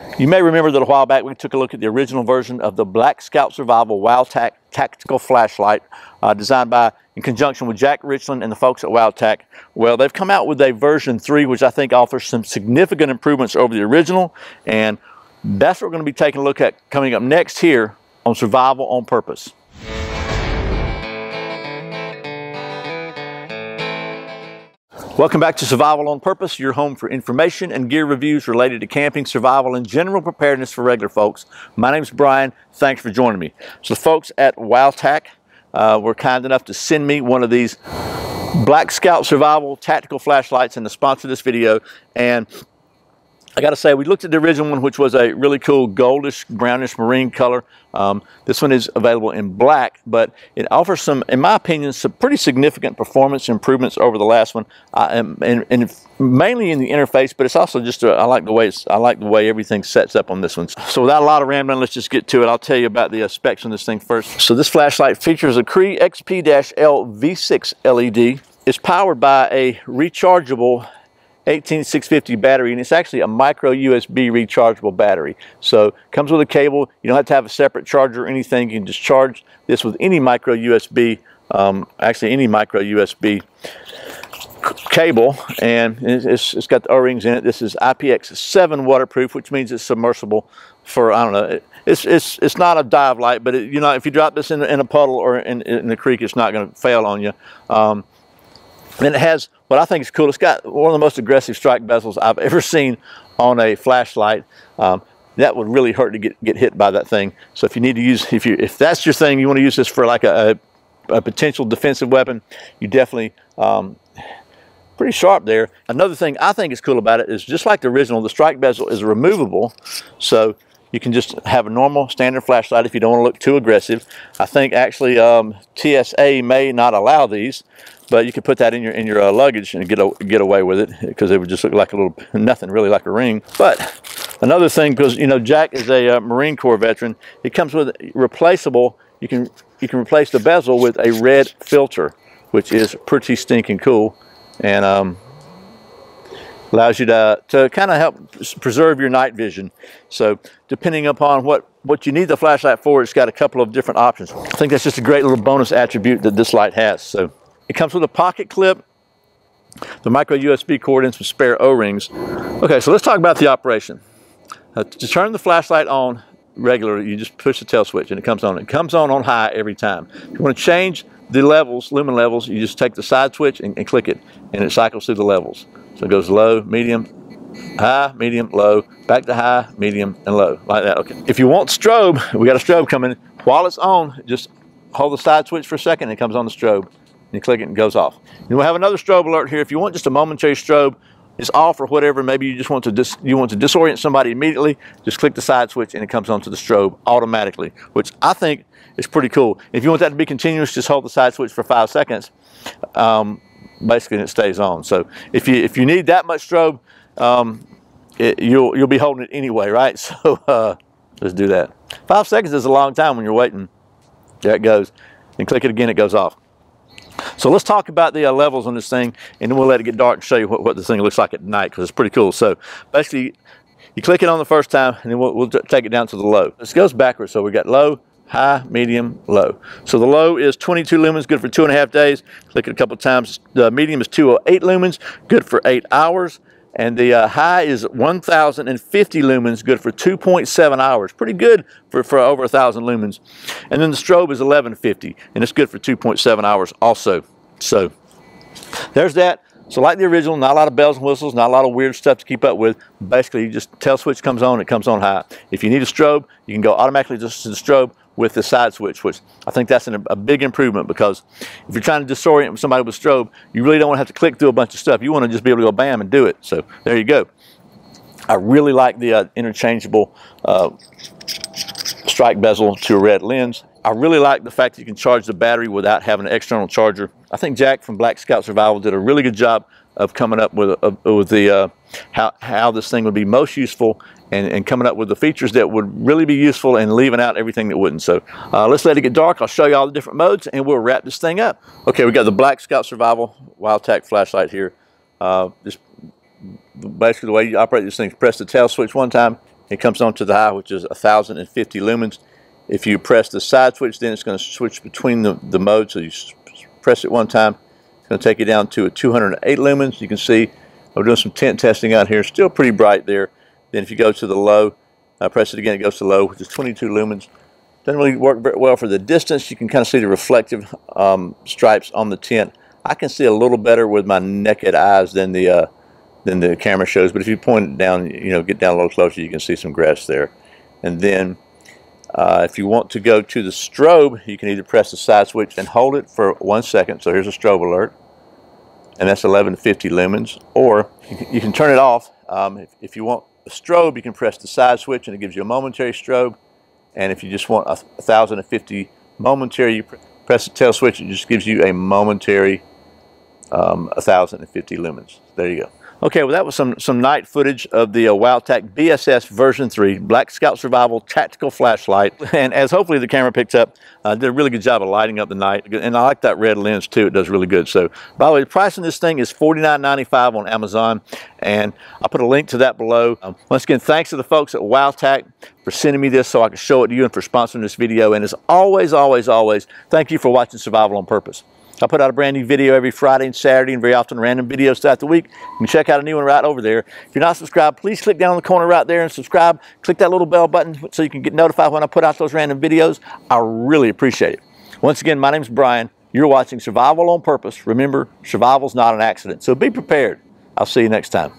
You may remember that a while back we took a look at the original version of the Black Scout Survival Wowtac tactical flashlight designed in conjunction with Jack Richland and the folks at Wowtac. Well, they've come out with a version 3 which I think offers some significant improvements over the original, and that's what we're going to be taking a look at coming up next here on Survival on Purpose. Welcome back to Survival on Purpose, your home for information and gear reviews related to camping, survival, and general preparedness for regular folks. My name's Brian. Thanks for joining me. So the folks at Wowtac were kind enough to send me one of these Black Scout Survival tactical flashlights and to sponsor this video. And I got to say, we looked at the original one, which was a really cool goldish, brownish marine color. This one is available in black, but it offers some, in my opinion, some pretty significant performance improvements over the last one, and mainly in the interface. But it's also just I like the way everything sets up on this one. So without a lot of rambling, let's just get to it. I'll tell you about the specs on this thing first. So this flashlight features a Cree XP-L V6 LED. It's powered by a rechargeable 18650 battery, and it's actually a micro USB rechargeable battery. So comes with a cable. You don't have to have a separate charger or anything. You can just charge this with any micro USB, actually any micro USB cable, and it's got the O-rings in it. This is IPX7 waterproof, which means it's submersible for, I don't know, it's not a dive light, but you know, if you drop this in a puddle or in the creek, it's not going to fail on you. And it has what I think is cool. It's got one of the most aggressive strike bezels I've ever seen on a flashlight. That would really hurt to get hit by that thing. So if you need to use, if that's your thing, you want to use this for like a potential defensive weapon, you definitely pretty sharp there. Another thing I think is cool about it is, just like the original, the strike bezel is removable, so you can just have a normal standard flashlight if you don't want to look too aggressive. I think actually TSA may not allow these, but you could put that in your luggage and get away with it, because it would just look like a little, nothing really like a ring. But another thing, because you know Jack is a Marine Corps veteran, it comes with replaceable. You can replace the bezel with a red filter, which is pretty stinking cool, and allows you to kind of help preserve your night vision. So depending upon what you need the flashlight for, it's got a couple of different options. I think that's just a great little bonus attribute that this light has. So it comes with a pocket clip, the micro USB cord, and some spare O-rings. Okay, so let's talk about the operation. To turn the flashlight on regularly, you just push the tail switch and it comes on. It comes on high every time. If you want to change the levels, lumen levels, you just take the side switch and click it, and it cycles through the levels. So it goes low, medium, high, medium, low, back to high, medium, and low, like that. Okay. If you want strobe, we got a strobe coming. While it's on, just hold the side switch for a second, and it comes on the strobe. And you click it and it goes off. And we'll have another strobe alert here. If you want just a momentary strobe, it's off or whatever, maybe you just want to disorient somebody immediately, just click the side switch and it comes onto the strobe automatically, which I think is pretty cool. If you want that to be continuous, just hold the side switch for 5 seconds. Basically, and it stays on. So if you need that much strobe, you'll be holding it anyway, right? So let's do that. 5 seconds is a long time when you're waiting. There it goes. And click it again, it goes off. So let's talk about the levels on this thing, and then we'll let it get dark and show you what this thing looks like at night, because it's pretty cool. So basically, you click it on the first time, and then we'll take it down to the low. This goes backwards, so we got low, high, medium, low. So the low is 22 lumens, good for 2.5 days. Click it a couple times. The medium is 208 lumens, good for 8 hours. And the high is 1050 lumens, good for 2.7 hours. Pretty good for over 1,000 lumens. And then the strobe is 1150, and it's good for 2.7 hours also. So there's that. So like the original, not a lot of bells and whistles, not a lot of weird stuff to keep up with. Basically, you just tail switch comes on, it comes on high. If you need a strobe, you can go automatically just to the strobe with the side switch, which I think that's a big improvement, because if you're trying to disorient somebody with strobe, you really don't want to have to click through a bunch of stuff. You want to just be able to go bam and do it. So there you go. I really like the interchangeable strike bezel to a red lens. I really like the fact that you can charge the battery without having an external charger. I think Jack from Black Scout Survival did a really good job of coming up with how this thing would be most useful, and coming up with the features that would really be useful and leaving out everything that wouldn't. So let's let it get dark. I'll show you all the different modes and we'll wrap this thing up. Okay, we got the Black Scout Survival Wowtac flashlight here. Just basically the way you operate this thing is press the tail switch one time, It comes on to the high, which is 1,050 lumens. If you press the side switch, then it's going to switch between the modes. So you press it one time, it's going to take you down to a 208 lumens. You can see we're doing some tent testing out here. Still pretty bright there. Then if you go to the low, press it again, it goes to low, which is 22 lumens. Doesn't really work very well for the distance. You can kind of see the reflective stripes on the tent. I can see a little better with my naked eyes than the camera shows. But if you point it down, get down a little closer, you can see some grass there. And then if you want to go to the strobe, you can either press the side switch and hold it for 1 second. So here's a strobe alert, and that's 1150 lumens. Or you can turn it off. If you want a strobe, you can press the side switch and it gives you a momentary strobe. And if you just want 1,050 momentary, you press the tail switch, it just gives you a momentary 1,050 lumens. There you go. Okay, well that was some night footage of the Wowtac BSS version 3 Black Scout Survival Tactical Flashlight. And as hopefully the camera picked up, did a really good job of lighting up the night. And I like that red lens too, it does really good. So by the way, the price on this thing is $49.95 on Amazon. And I'll put a link to that below. Once again, thanks to the folks at Wowtac for sending me this so I can show it to you and for sponsoring this video. And as always, always, always, thank you for watching Survival on Purpose. I put out a brand new video every Friday and Saturday, and very often random videos throughout the week. You can check out a new one right over there. If you're not subscribed, please click down in the corner right there and subscribe. Click that little bell button so you can get notified when I put out those random videos. I really appreciate it. Once again, my name's Brian. You're watching Survival on Purpose. Remember, survival's not an accident, so be prepared. I'll see you next time.